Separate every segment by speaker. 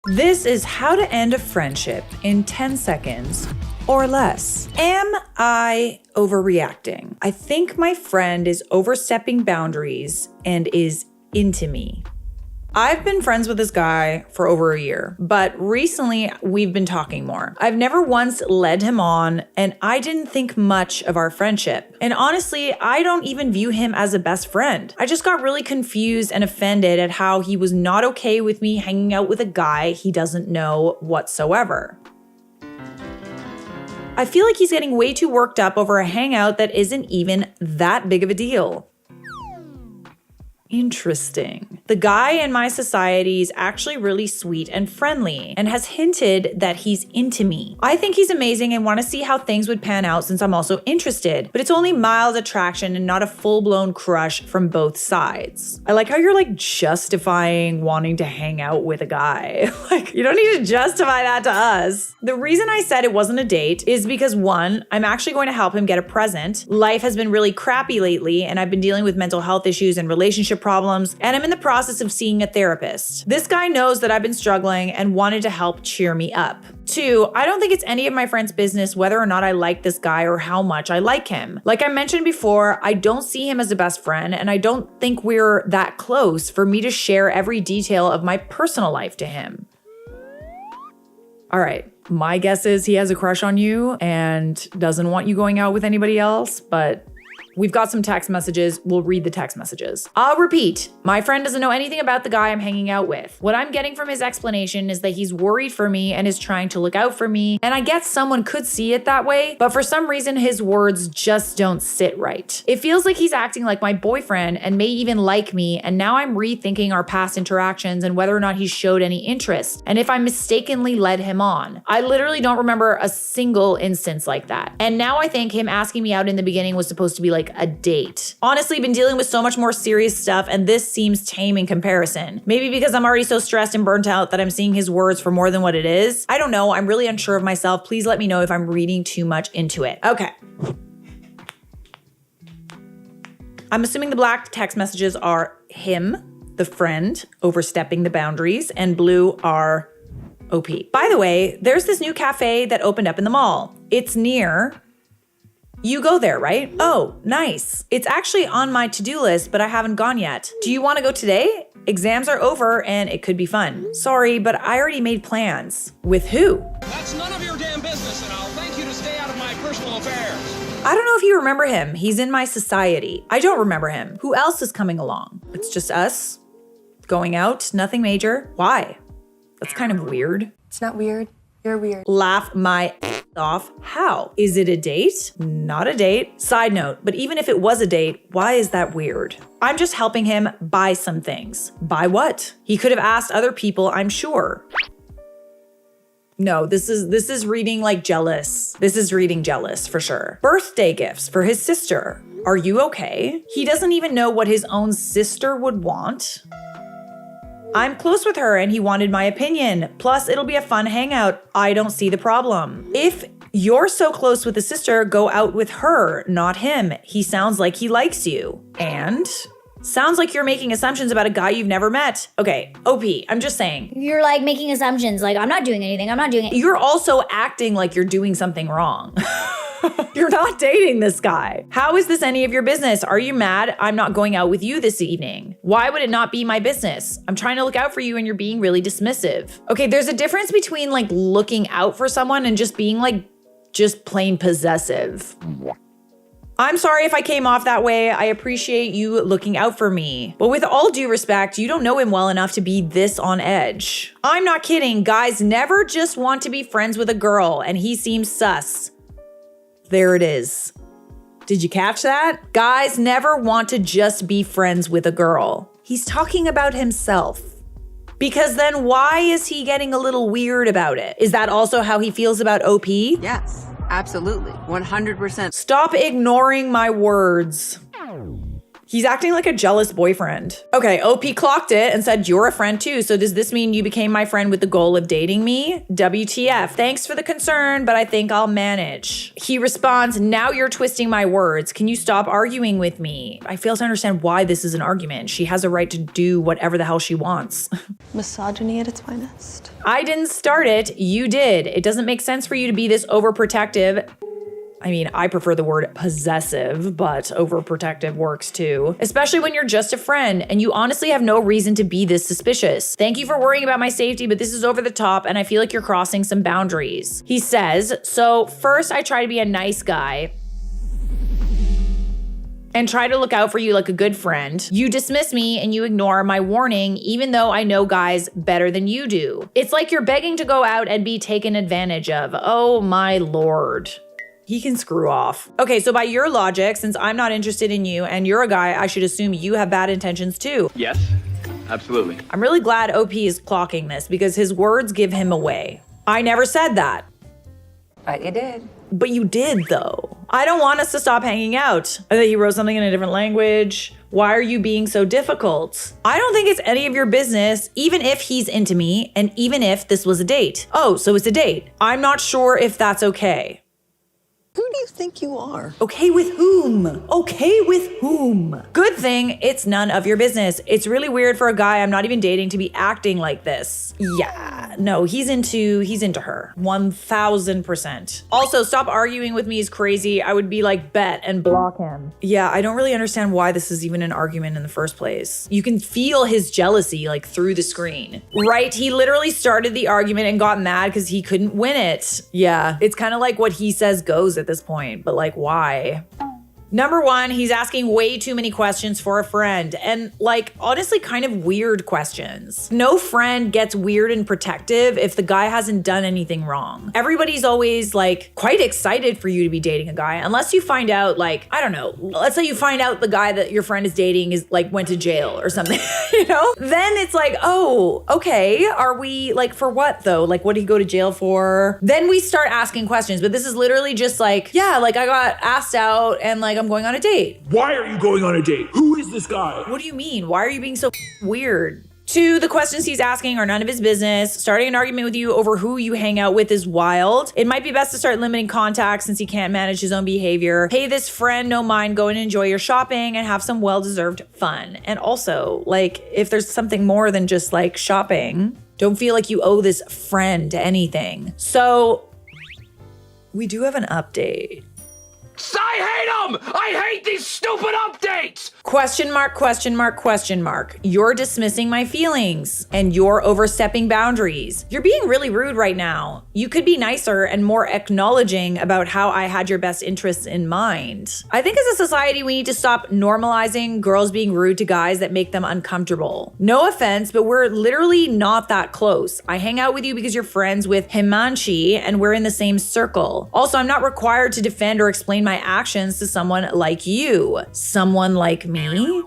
Speaker 1: This is how to end a friendship in 10 seconds or less. Am I overreacting? I think my friend is overstepping boundaries and is into me. I've been friends with this guy for over a year, but recently we've been talking more. I've never once led him on, and I didn't think much of our friendship. And honestly, I don't even view him as a best friend. I just got really confused and offended at how he was not okay with me hanging out with a guy he doesn't know whatsoever. I feel like he's getting way too worked up over a hangout that isn't even that big of a deal. Interesting. The guy in my society is actually really sweet and friendly and has hinted that he's into me. I think he's amazing and want to see how things would pan out since I'm also interested, but it's only mild attraction and not a full-blown crush from both sides. I like how you're like justifying wanting to hang out with a guy. Like, you don't need to justify that to us. The reason I said it wasn't a date is because one, I'm actually going to help him get a present. Life has been really crappy lately and I've been dealing with mental health issues and relationship problems, and I'm in the process of seeing a therapist. This guy knows that I've been struggling and wanted to help cheer me up. Two, I don't think it's any of my friends' business whether or not I like this guy or how much I like him. Like I mentioned before, I don't see him as a best friend, and I don't think we're that close for me to share every detail of my personal life to him. All right, my guess is he has a crush on you and doesn't want you going out with anybody else, but we've got some text messages. We'll read the text messages. I'll repeat. My friend doesn't know anything about the guy I'm hanging out with. What I'm getting from his explanation is that he's worried for me and is trying to look out for me. And I guess someone could see it that way, but for some reason, his words just don't sit right. It feels like he's acting like my boyfriend and may even like me. And now I'm rethinking our past interactions and whether or not he showed any interest. And if I mistakenly led him on. I literally don't remember a single instance like that. And now I think him asking me out in the beginning was supposed to be like a date. Honestly, been dealing with so much more serious stuff and this seems tame in comparison. Maybe because I'm already so stressed and burnt out that I'm seeing his words for more than what it is. I don't know. I'm really unsure of myself. Please let me know if I'm reading too much into it. Okay. I'm assuming the black text messages are him, the friend, overstepping the boundaries, and blue are OP. By the way, there's this new cafe that opened up in the mall. It's near. You go there, right? Oh, nice. It's actually on my to-do list, but I haven't gone yet. Do you want to go today? Exams are over and it could be fun. Sorry, but I already made plans. With who?
Speaker 2: That's none of your damn business, and I'll thank you to stay out of my personal affairs.
Speaker 1: I don't know if you remember him. He's in my society. I don't remember him. Who else is coming along? It's just us going out, nothing major. Why? That's kind of weird.
Speaker 3: It's not weird. You're weird.
Speaker 1: Laugh my off. How? Is it a date? Not a date. Side note, but even if it was a date, why is that weird? I'm just helping him buy some things. Buy what? He could have asked other people, I'm sure. No, this is reading like jealous. This is reading jealous for sure. Birthday gifts for his sister. Are you okay? He doesn't even know what his own sister would want. I'm close with her and he wanted my opinion. Plus, it'll be a fun hangout. I don't see the problem. If you're so close with the sister, go out with her, not him. He sounds like he likes you. And sounds like you're making assumptions about a guy you've never met. Okay, OP, I'm just saying.
Speaker 4: You're like making assumptions, like I'm not doing anything, I'm not doing it.
Speaker 1: You're also acting like you're doing something wrong. You're not dating this guy. How is this any of your business? Are you mad I'm not going out with you this evening? Why would it not be my business? I'm trying to look out for you and you're being really dismissive. Okay, there's a difference between like looking out for someone and just being like, just plain possessive. I'm sorry if I came off that way. I appreciate you looking out for me. But with all due respect, you don't know him well enough to be this on edge. I'm not kidding. Guys never just want to be friends with a girl, and he seems sus. There it is. Did you catch that? Guys never want to just be friends with a girl. He's talking about himself. Because then why is he getting a little weird about it? Is that also how he feels about OP?
Speaker 5: Yes, absolutely. 100%.
Speaker 1: Stop ignoring my words. He's acting like a jealous boyfriend. Okay, OP clocked it and said, you're a friend too. So does this mean you became my friend with the goal of dating me? WTF. Thanks for the concern, but I think I'll manage. He responds, now you're twisting my words. Can you stop arguing with me? I fail to understand why this is an argument. She has a right to do whatever the hell she wants.
Speaker 3: Misogyny at its finest.
Speaker 1: I didn't start it, you did. It doesn't make sense for you to be this overprotective. I mean, I prefer the word possessive, but overprotective works too. Especially when you're just a friend and you honestly have no reason to be this suspicious. Thank you for worrying about my safety, but this is over the top and I feel like you're crossing some boundaries. He says, so first I try to be a nice guy and try to look out for you like a good friend. You dismiss me and you ignore my warning, even though I know guys better than you do. It's like you're begging to go out and be taken advantage of. Oh my Lord. He can screw off. Okay, so by your logic, since I'm not interested in you and you're a guy, I should assume you have bad intentions too.
Speaker 5: Yes, absolutely.
Speaker 1: I'm really glad OP is clocking this because his words give him away. I never said that.
Speaker 3: But you did.
Speaker 1: But you did though. I don't want us to stop hanging out. I think he wrote something in a different language. Why are you being so difficult? I don't think it's any of your business, even if he's into me and even if this was a date. Oh, so it's a date. I'm not sure if that's okay.
Speaker 6: Who do you think you are?
Speaker 1: Okay with whom? Okay with whom? Good thing it's none of your business. It's really weird for a guy I'm not even dating to be acting like this. Yeah, no, he's into her. 1000%. Also, stop arguing with me is crazy. I would be like, bet and block him. Yeah, I don't really understand why this is even an argument in the first place. You can feel his jealousy like through the screen. Right? He literally started the argument and got mad because he couldn't win it. Yeah, it's kind of like what he says goes at this point, but like, why? Number one, he's asking way too many questions for a friend and like honestly kind of weird questions. No friend gets weird and protective if the guy hasn't done anything wrong. Everybody's always like quite excited for you to be dating a guy unless you find out like, I don't know, let's say you find out the guy that your friend is dating is like went to jail or something, you know? Then it's like, oh, okay, are we like for what though? Like what did he go to jail for? Then we start asking questions, but this is literally just like, yeah, like I got asked out and like I'm going on a date.
Speaker 7: Why are you going on a date? Who is this guy?
Speaker 1: What do you mean? Why are you being so weird? 2, the questions he's asking are none of his business. Starting an argument with you over who you hang out with is wild. It might be best to start limiting contact since he can't manage his own behavior. Pay this friend no mind, go and enjoy your shopping and have some well-deserved fun. And also, like, if there's something more than just like shopping, don't feel like you owe this friend anything. So, we do have an update.
Speaker 2: I hate them! I hate these stupid updates!
Speaker 1: Question mark, question mark, question mark. You're dismissing my feelings and you're overstepping boundaries. You're being really rude right now. You could be nicer and more acknowledging about how I had your best interests in mind. I think as a society, we need to stop normalizing girls being rude to guys that make them uncomfortable. No offense, but we're literally not that close. I hang out with you because you're friends with Himanshi and we're in the same circle. Also, I'm not required to defend or explain my actions to someone like you. Someone like me?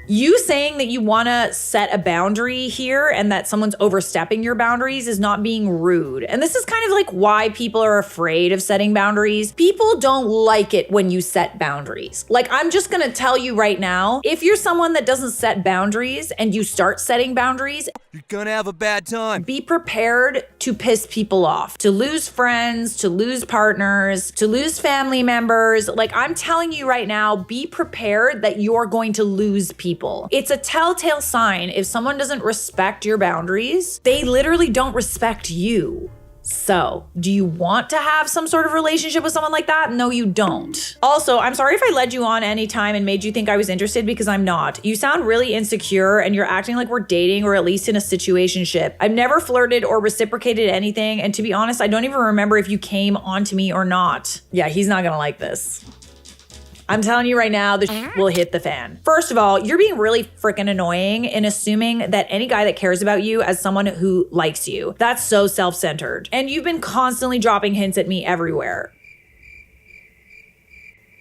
Speaker 1: You saying that you want to set a boundary here and that someone's overstepping your boundaries is not being rude. And this is kind of like why people are afraid of setting boundaries. People don't like it when you set boundaries. Like, I'm just going to tell you right now, if you're someone that doesn't set boundaries and you start setting boundaries,
Speaker 8: you're gonna have a bad time.
Speaker 1: Be prepared to piss people off, to lose friends, to lose partners, to lose family members. Like, I'm telling you right now, be prepared that you're going to lose people. It's a telltale sign if someone doesn't respect your boundaries, they literally don't respect you. So, do you want to have some sort of relationship with someone like that? No, you don't. Also, I'm sorry if I led you on any time and made you think I was interested because I'm not. You sound really insecure and you're acting like we're dating or at least in a situationship. I've never flirted or reciprocated anything, and to be honest, I don't even remember if you came onto me or not. Yeah, he's not gonna like this. I'm telling you right now, the will hit the fan. First of all, you're being really freaking annoying in assuming that any guy that cares about you as someone who likes you. That's so self-centered. And you've been constantly dropping hints at me everywhere.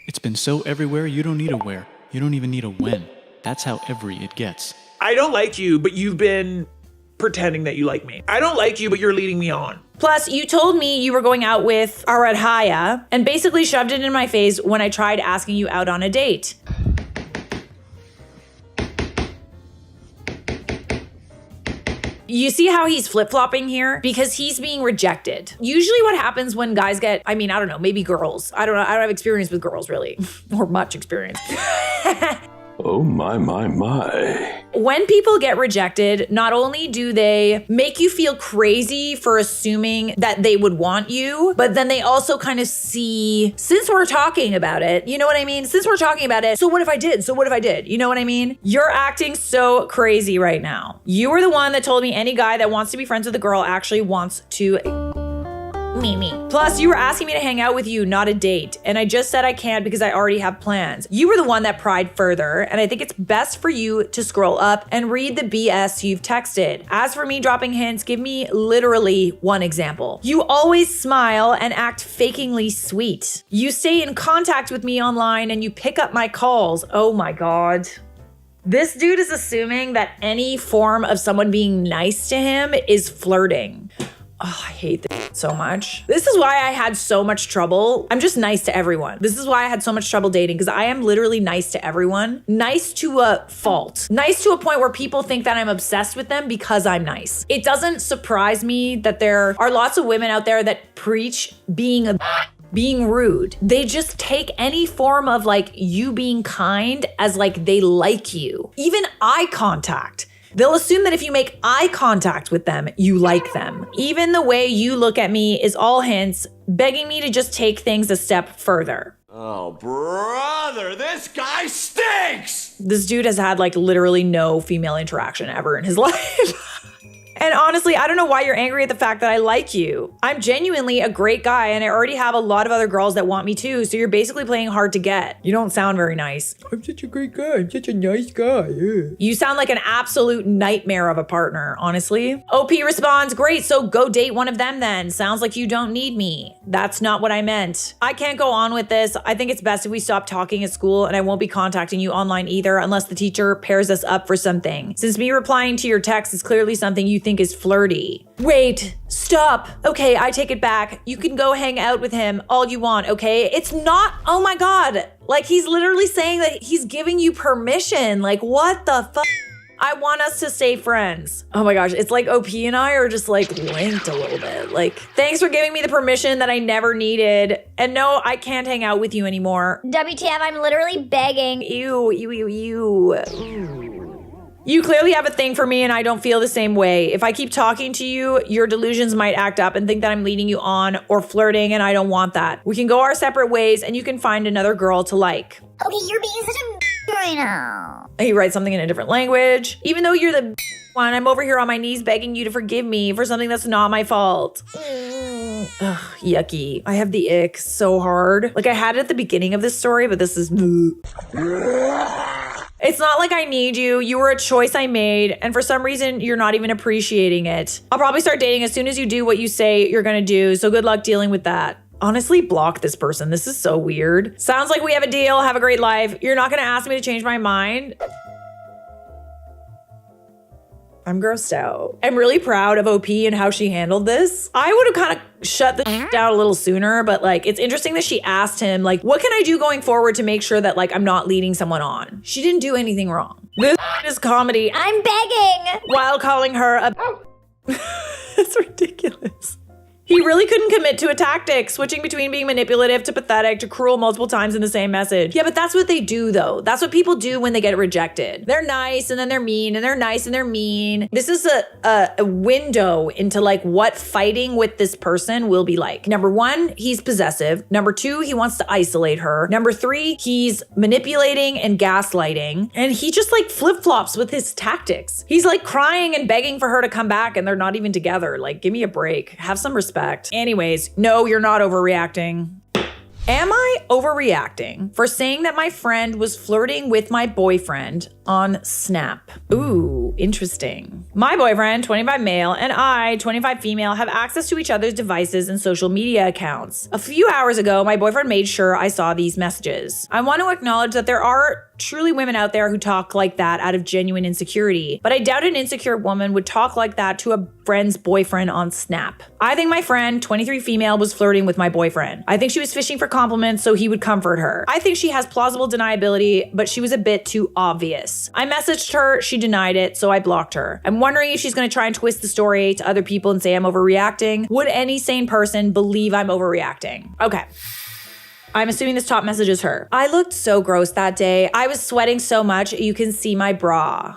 Speaker 9: It's been so everywhere, you don't need a where. You don't even need a when. That's how every it gets.
Speaker 7: I don't like you, but you've been pretending that you like me. I don't like you, but you're leading me on.
Speaker 1: Plus, you told me you were going out with Aradhaya and basically shoved it in my face when I tried asking you out on a date. You see how he's flip-flopping here? Because he's being rejected. Usually what happens when guys get, I don't know, maybe girls. I don't know. I don't have experience with girls really, or much experience.
Speaker 5: Oh my.
Speaker 1: When people get rejected, not only do they make you feel crazy for assuming that they would want you, but then they also kind of see, since we're talking about it, you know what I mean? Since we're talking about it, so what if I did? So what if I did? You know what I mean? You're acting so crazy right now. You were the one that told me any guy that wants to be friends with a girl actually wants to me. Plus, you were asking me to hang out with you, not a date. And I just said I can't because I already have plans. You were the one that pried further. And I think it's best for you to scroll up and read the BS you've texted. As for me dropping hints, give me literally one example. You always smile and act fakingly sweet. You stay in contact with me online and you pick up my calls. Oh my God. This dude is assuming that any form of someone being nice to him is flirting. Oh, I hate this so much. This is why I had so much trouble. I'm just nice to everyone. This is why I had so much trouble dating, because I am literally nice to everyone. Nice to a fault. Nice to a point where people think that I'm obsessed with them because I'm nice. It doesn't surprise me that there are lots of women out there that preach being rude. They just take any form of like you being kind as like they like you. Even eye contact. They'll assume that if you make eye contact with them, you like them. Even the way you look at me is all hints, begging me to just take things a step further.
Speaker 8: Oh, brother, this guy stinks!
Speaker 1: This dude has had like literally no female interaction ever in his life. And honestly, I don't know why you're angry at the fact that I like you. I'm genuinely a great guy and I already have a lot of other girls that want me too, so you're basically playing hard to get. You don't sound very nice. I'm such a great guy. I'm such a nice guy. Yeah. You sound like an absolute nightmare of a partner, honestly. OP responds, great, so go date one of them then. Sounds like you don't need me. That's not what I meant. I can't go on with this. I think it's best if we stop talking at school and I won't be contacting you online either unless the teacher pairs us up for something. Since me replying to your text is clearly something you think is flirty. Wait, stop. Okay, I take it back. You can go hang out with him all you want, okay? It's not, oh my God. Like he's literally saying that he's giving you permission. Like what the fuck? I want us to stay friends. Oh my gosh, it's like OP and I are just like linked a little bit. Like, thanks for giving me the permission that I never needed. And no, I can't hang out with you anymore.
Speaker 4: WTF, I'm literally begging.
Speaker 1: Ew. Ooh. You clearly have a thing for me and I don't feel the same way. If I keep talking to you, your delusions might act up and think that I'm leading you on or flirting and I don't want that. We can go our separate ways and you can find another girl to like.
Speaker 4: Okay, you're being such a right now.
Speaker 1: He writes something in a different language. Even though you're the one, I'm over here on my knees begging you to forgive me for something that's not my fault. Ugh, yucky. I have the ick so hard. Like I had it at the beginning of this story, but this is... It's not like I need you. You were a choice I made, and for some reason, you're not even appreciating it. I'll probably start dating as soon as you do what you say you're gonna do, so good luck dealing with that. Honestly, block this person. This is so weird. Sounds like we have a deal. Have a great life. You're not gonna ask me to change my mind. I'm grossed out. I'm really proud of OP and how she handled this. I would have kind of shut the down a little sooner, but like, it's interesting that she asked him, like, what can I do going forward to make sure that like I'm not leading someone on? She didn't do anything wrong. This is comedy.
Speaker 4: I'm begging.
Speaker 1: While calling her a... It's ridiculous. He really couldn't commit to a tactic, switching between being manipulative to pathetic to cruel multiple times in the same message. Yeah, but that's what they do though. That's what people do when they get rejected. They're nice and then they're mean and they're nice and they're mean. This is a window into like what fighting with this person will be like. Number one, he's possessive. Number two, he wants to isolate her. Number three, he's manipulating and gaslighting. And he just like flip-flops with his tactics. He's like crying and begging for her to come back and they're not even together. Like, give me a break. Have some respect. Anyways, no, you're not overreacting. Am I overreacting for saying that my friend was flirting with my boyfriend on Snap? Ooh, interesting. My boyfriend, 25 male, and I, 25 female, have access to each other's devices and social media accounts. A few hours ago, my boyfriend made sure I saw these messages. I want to acknowledge that there are truly women out there who talk like that out of genuine insecurity, but I doubt an insecure woman would talk like that to a friend's boyfriend on Snap. I think my friend, 23 female, was flirting with my boyfriend. I think she was fishing for compliments so he would comfort her. I think she has plausible deniability, but she was a bit too obvious. I messaged her, she denied it, so I blocked her. I'm wondering if she's gonna try and twist the story to other people and say I'm overreacting. Would any sane person believe I'm overreacting? Okay. I'm assuming this top message is her. I looked so gross that day. I was sweating so much you can see my bra.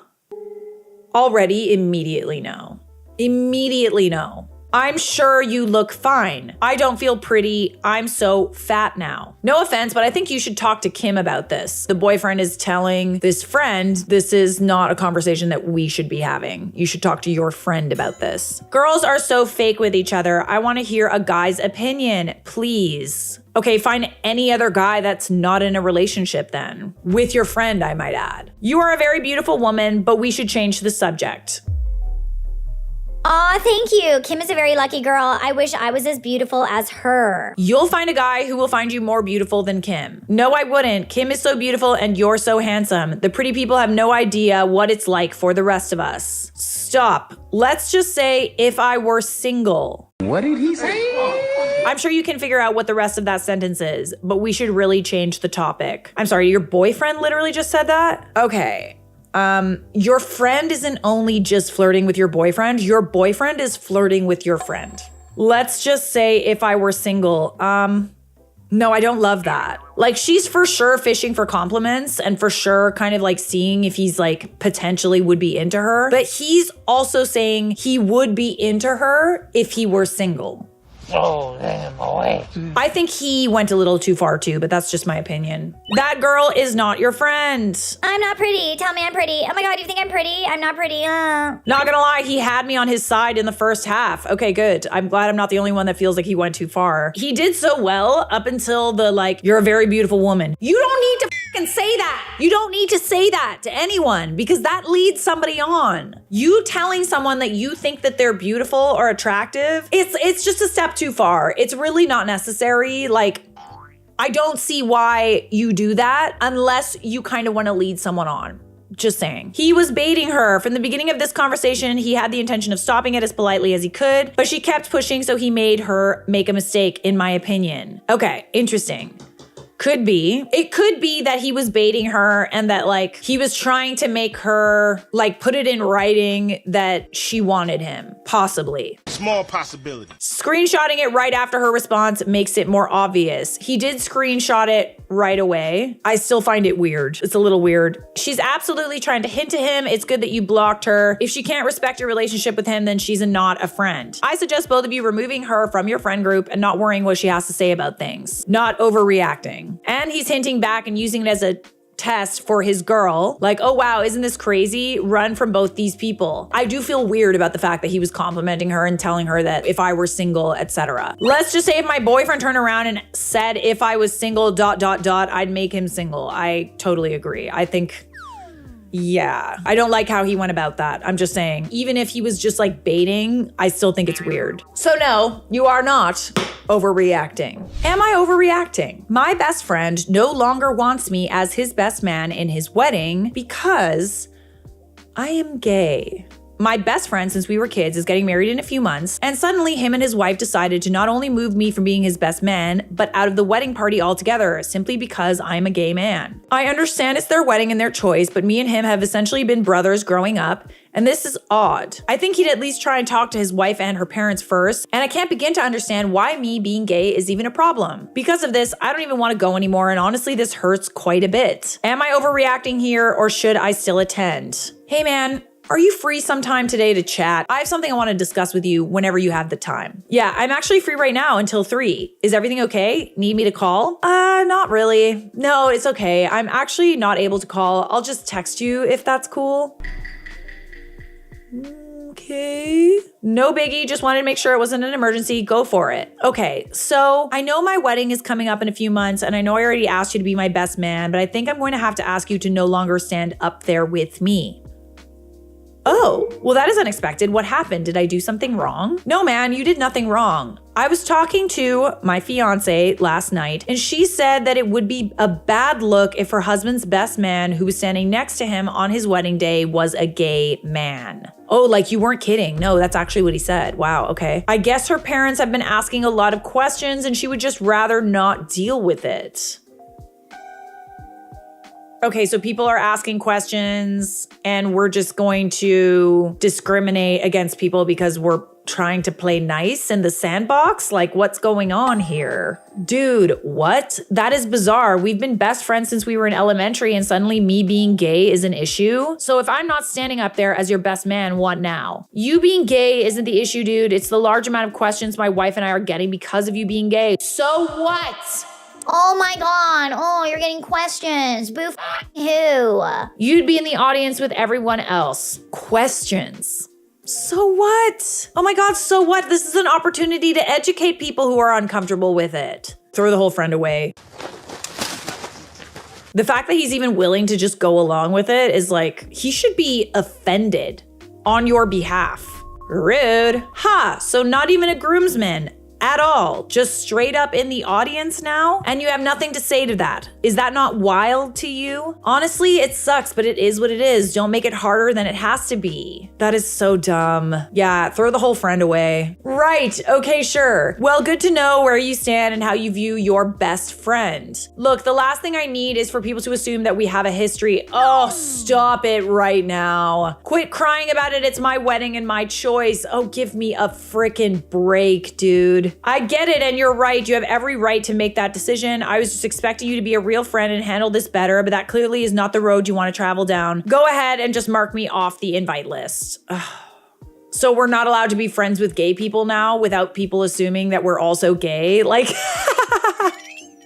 Speaker 1: Already, immediately no. Immediately no. I'm sure you look fine. I don't feel pretty. I'm so fat now. No offense, but I think you should talk to Kim about this. The boyfriend is telling this friend, this is not a conversation that we should be having. You should talk to your friend about this. Girls are so fake with each other. I want to hear a guy's opinion, please. Okay, find any other guy that's not in a relationship then. With your friend, I might add. You are a very beautiful woman, but we should change the subject.
Speaker 4: Aw, thank you. Kim is a very lucky girl. I wish I was as beautiful as her.
Speaker 1: You'll find a guy who will find you more beautiful than Kim. No, I wouldn't. Kim is so beautiful and you're so handsome. The pretty people have no idea what it's like for the rest of us. Stop. Let's just say if I were single.
Speaker 8: What did he say?
Speaker 1: I'm sure you can figure out what the rest of that sentence is, but we should really change the topic. I'm sorry, your boyfriend literally just said that? Okay. Your friend isn't only just flirting with your boyfriend is flirting with your friend. Let's just say if I were single, no, I don't love that. Like, she's for sure fishing for compliments and for sure kind of like seeing if he's like potentially would be into her, but he's also saying he would be into her if he were single.
Speaker 10: Oh, damn, boy.
Speaker 1: I think he went a little too far too, but that's just my opinion. That girl is not your friend.
Speaker 4: I'm not pretty. Tell me I'm pretty. Oh my god, you think I'm pretty? I'm not pretty.
Speaker 1: Not gonna lie, he had me on his side in the first half. Okay, good. I'm glad I'm not the only one that feels like he went too far. He did so well up until the like, you're a very beautiful woman. You don't need to fucking say that. You don't need to say that to anyone because that leads somebody on. You telling someone that you think that they're beautiful or attractive, it's just a step too far. It's really not necessary. Like, I don't see why you do that unless you kind of want to lead someone on. Just saying. He was baiting her. From the beginning of this conversation, he had the intention of stopping it as politely as he could, but she kept pushing, so he made her make a mistake, in my opinion. Okay, interesting. Could be. It could be that he was baiting her and that like he was trying to make her like put it in writing that she wanted him. Possibly.
Speaker 11: Small possibility.
Speaker 1: Screenshotting it right after her response makes it more obvious. He did screenshot it right away. I still find it weird. It's a little weird. She's absolutely trying to hint to him. It's good that you blocked her. If she can't respect your relationship with him, then she's not a friend. I suggest both of you removing her from your friend group and not worrying what she has to say about things. Not overreacting. And he's hinting back and using it as a test for his girl. Like, oh wow, isn't this crazy? Run from both these people. I do feel weird about the fact that he was complimenting her and telling her that if I were single, etc. Let's just say if my boyfriend turned around and said if I was single, ... I'd make him single. I totally agree. I think, yeah, I don't like how he went about that. I'm just saying, even if he was just like baiting, I still think it's weird. So no, you are not overreacting. Am I overreacting? My best friend no longer wants me as his best man in his wedding because I am gay. My best friend since we were kids is getting married in a few months, and suddenly him and his wife decided to not only move me from being his best man, but out of the wedding party altogether, simply because I'm a gay man. I understand it's their wedding and their choice, but me and him have essentially been brothers growing up, and this is odd. I think he'd at least try and talk to his wife and her parents first, and I can't begin to understand why me being gay is even a problem. Because of this, I don't even want to go anymore, and honestly, this hurts quite a bit. Am I overreacting here, or should I still attend? Hey man, are you free sometime today to chat? I have something I want to discuss with you whenever you have the time. Yeah, I'm actually free right now until 3. Is everything okay? Need me to call? Not really. No, it's okay. I'm actually not able to call. I'll just text you if that's cool. Okay. No biggie, just wanted to make sure it wasn't an emergency. Go for it. Okay, so I know my wedding is coming up in a few months, and I know I already asked you to be my best man, but I think I'm going to have to ask you to no longer stand up there with me. Oh, well, that is unexpected. What happened? Did I do something wrong? No, man, you did nothing wrong. I was talking to my fiance last night, and she said that it would be a bad look if her husband's best man, who was standing next to him on his wedding day, was a gay man. Oh, like you weren't kidding. No, that's actually what he said. Wow, okay. I guess her parents have been asking a lot of questions, and she would just rather not deal with it. Okay, so people are asking questions and we're just going to discriminate against people because we're trying to play nice in the sandbox? Like, what's going on here? Dude, what? That is bizarre. We've been best friends since we were in elementary and suddenly me being gay is an issue? So if I'm not standing up there as your best man, what now? You being gay isn't the issue, dude. It's the large amount of questions my wife and I are getting because of you being gay. So what?
Speaker 4: Oh my god, oh, you're getting questions. Boo who?
Speaker 1: You'd be in the audience with everyone else. Questions. So what? Oh my god, so what? This is an opportunity to educate people who are uncomfortable with it. Throw the whole friend away. The fact that he's even willing to just go along with it is like, he should be offended on your behalf. Rude. Ha, so not even a groomsman at all, just straight up in the audience now, and you have nothing to say to that. Is that not wild to you? Honestly, it sucks, but it is what it is. Don't make it harder than it has to be. That is so dumb. Yeah, throw the whole friend away. Right, okay, sure. Well, good to know where you stand and how you view your best friend. Look, the last thing I need is for people to assume that we have a history. Oh, stop it right now. Quit crying about it. It's my wedding and my choice. Oh, give me a freaking break, dude. I get it, and you're right. You have every right to make that decision. I was just expecting you to be a real friend and handle this better, but that clearly is not the road you want to travel down. Go ahead and just mark me off the invite list. Ugh. So we're not allowed to be friends with gay people now without people assuming that we're also gay? Like,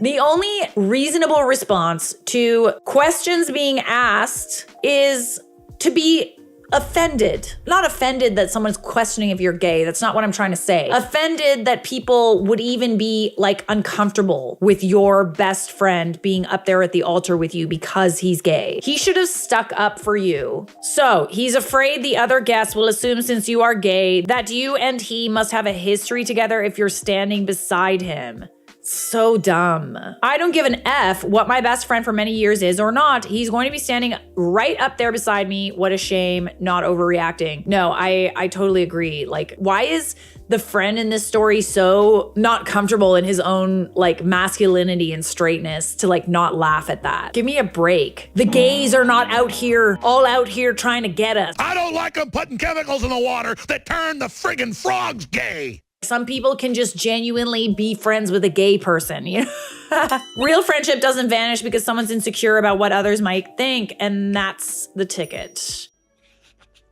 Speaker 1: the only reasonable response to questions being asked is to be offended. Not offended that someone's questioning if you're gay. That's not what I'm trying to say. Offended that people would even be like uncomfortable with your best friend being up there at the altar with you because he's gay. He should have stuck up for you. So he's afraid the other guests will assume since you are gay that you and he must have a history together if you're standing beside him. So dumb. I don't give an F what my best friend for many years is or not. He's going to be standing right up there beside me. What a shame, not overreacting. No, I totally agree. Like, why is the friend in this story so not comfortable in his own like masculinity and straightness to like not laugh at that? Give me a break. The gays are not all out here trying to get us.
Speaker 11: I don't like them putting chemicals in the water that turn the friggin' frogs gay.
Speaker 1: Some people can just genuinely be friends with a gay person, you know? Real friendship doesn't vanish because someone's insecure about what others might think, and that's the ticket.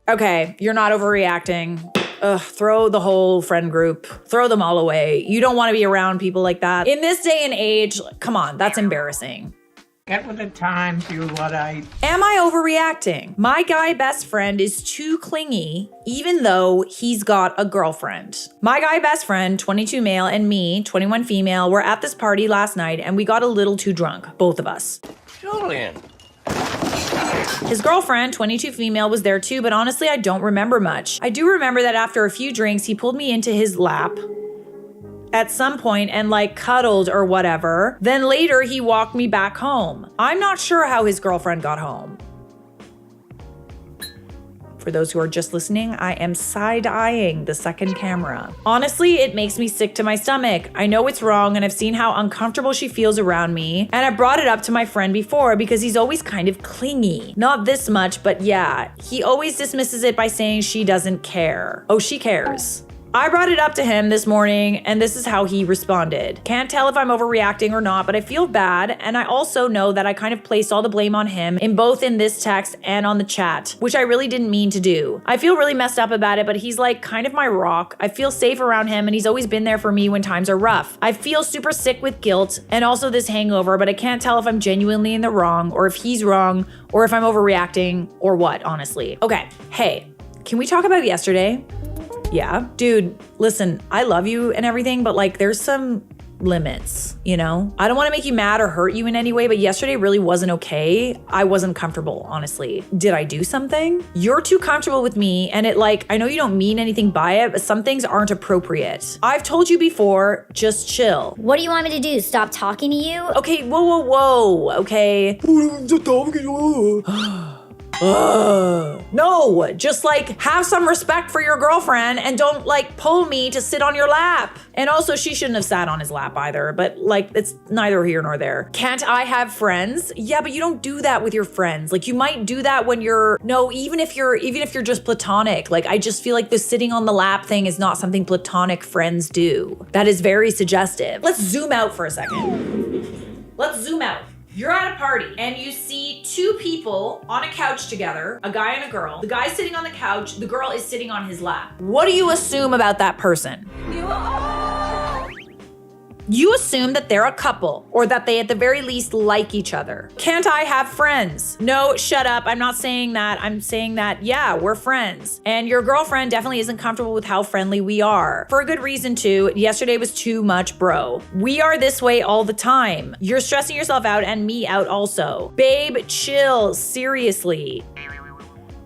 Speaker 1: Okay, you're not overreacting. Ugh, throw the whole friend group. Throw them all away. You don't want to be around people like that. In this day and age, come on, that's embarrassing.
Speaker 10: Get with the times, you Luddite.
Speaker 1: Am I overreacting? My guy best friend is too clingy, even though he's got a girlfriend. My guy best friend, 22 male, and me, 21 female, were at this party last night and we got a little too drunk, both of us.
Speaker 10: Julian.
Speaker 1: His girlfriend, 22 female, was there too, but honestly, I don't remember much. I do remember that after a few drinks, he pulled me into his lap at some point and like cuddled or whatever. Then later he walked me back home. I'm not sure how his girlfriend got home. For those who are just listening, I am side-eyeing the second camera. Honestly, it makes me sick to my stomach. I know it's wrong and I've seen how uncomfortable she feels around me. And I brought it up to my friend before because he's always kind of clingy. Not this much, but yeah. He always dismisses it by saying she doesn't care. Oh, she cares. I brought it up to him this morning and this is how he responded. Can't tell if I'm overreacting or not, but I feel bad. And I also know that I kind of placed all the blame on him in both in this text and on the chat, which I really didn't mean to do. I feel really messed up about it, but he's like kind of my rock. I feel safe around him and he's always been there for me when times are rough. I feel super sick with guilt and also this hangover, but I can't tell if I'm genuinely in the wrong or if he's wrong or if I'm overreacting or what, honestly. Okay, hey, can we talk about yesterday? Yeah, dude, listen, I love you and everything, but like there's some limits, you know? I don't want to make you mad or hurt you in any way, but yesterday really wasn't okay. I wasn't comfortable, honestly. Did I do something? You're too comfortable with me, and I know you don't mean anything by it, but some things aren't appropriate. I've told you before, just chill.
Speaker 4: What do you want me to do? Stop talking to you?
Speaker 1: Okay, whoa, okay. No, just have some respect for your girlfriend and don't pull me to sit on your lap. And also, she shouldn't have sat on his lap either, but it's neither here nor there. Can't I have friends? Yeah, but you don't do that with your friends. You might do that when even if you're just platonic. I just feel like the sitting on the lap thing is not something platonic friends do. That is very suggestive. Let's zoom out for a second. Let's zoom out. You're at a party and you see two people on a couch together, a guy and a girl. The guy's sitting on the couch, the girl is sitting on his lap. What do you assume about that person? You assume that they're a couple or that they at the very least like each other. Can't I have friends? No, shut up. I'm not saying that. I'm saying that, yeah, we're friends. And your girlfriend definitely isn't comfortable with how friendly we are. For a good reason too. Yesterday was too much, bro. We are this way all the time. You're stressing yourself out and me out also. Babe, chill. Seriously.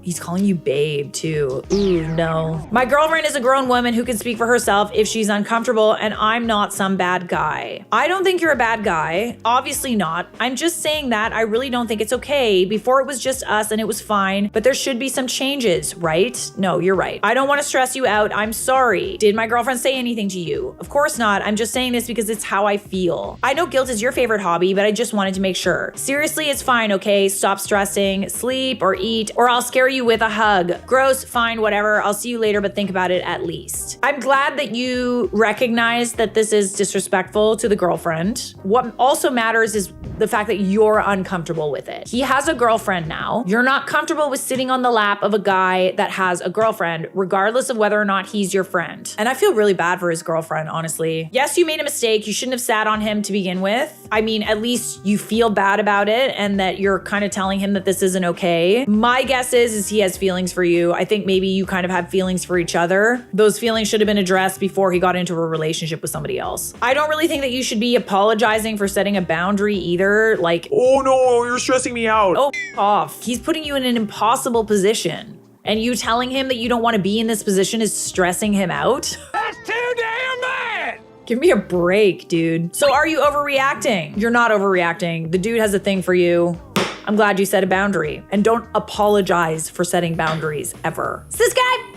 Speaker 1: He's calling you babe too. Ooh, no. My girlfriend is a grown woman who can speak for herself if she's uncomfortable, and I'm not some bad guy. I don't think you're a bad guy. Obviously not. I'm just saying that I really don't think it's okay. Before it was just us and it was fine, but there should be some changes, right? No, you're right. I don't want to stress you out. I'm sorry. Did my girlfriend say anything to you? Of course not. I'm just saying this because it's how I feel. I know guilt is your favorite hobby, but I just wanted to make sure. Seriously, it's fine, okay? Stop stressing, sleep or eat, or I'll scare you with a hug. Gross, fine, whatever. I'll see you later, but think about it at least. I'm glad that you recognize that this is disrespectful to the girlfriend. What also matters is the fact that you're uncomfortable with it. He has a girlfriend now. You're not comfortable with sitting on the lap of a guy that has a girlfriend, regardless of whether or not he's your friend. And I feel really bad for his girlfriend, honestly. Yes, you made a mistake. You shouldn't have sat on him to begin with. I mean, at least you feel bad about it and that you're kind of telling him that this isn't okay. My guess is he has feelings for you. I think maybe you kind of have feelings for each other. Those feelings should have been addressed before he got into a relationship with somebody else. I don't really think that you should be apologizing for setting a boundary either.
Speaker 7: Oh no, you're stressing me out.
Speaker 1: Oh, off. He's putting you in an impossible position. And you telling him that you don't want to be in this position is stressing him out?
Speaker 10: That's too damn bad!
Speaker 1: Give me a break, dude. So are you overreacting? You're not overreacting. The dude has a thing for you. I'm glad you set a boundary. And don't apologize for setting boundaries ever. Sis guy!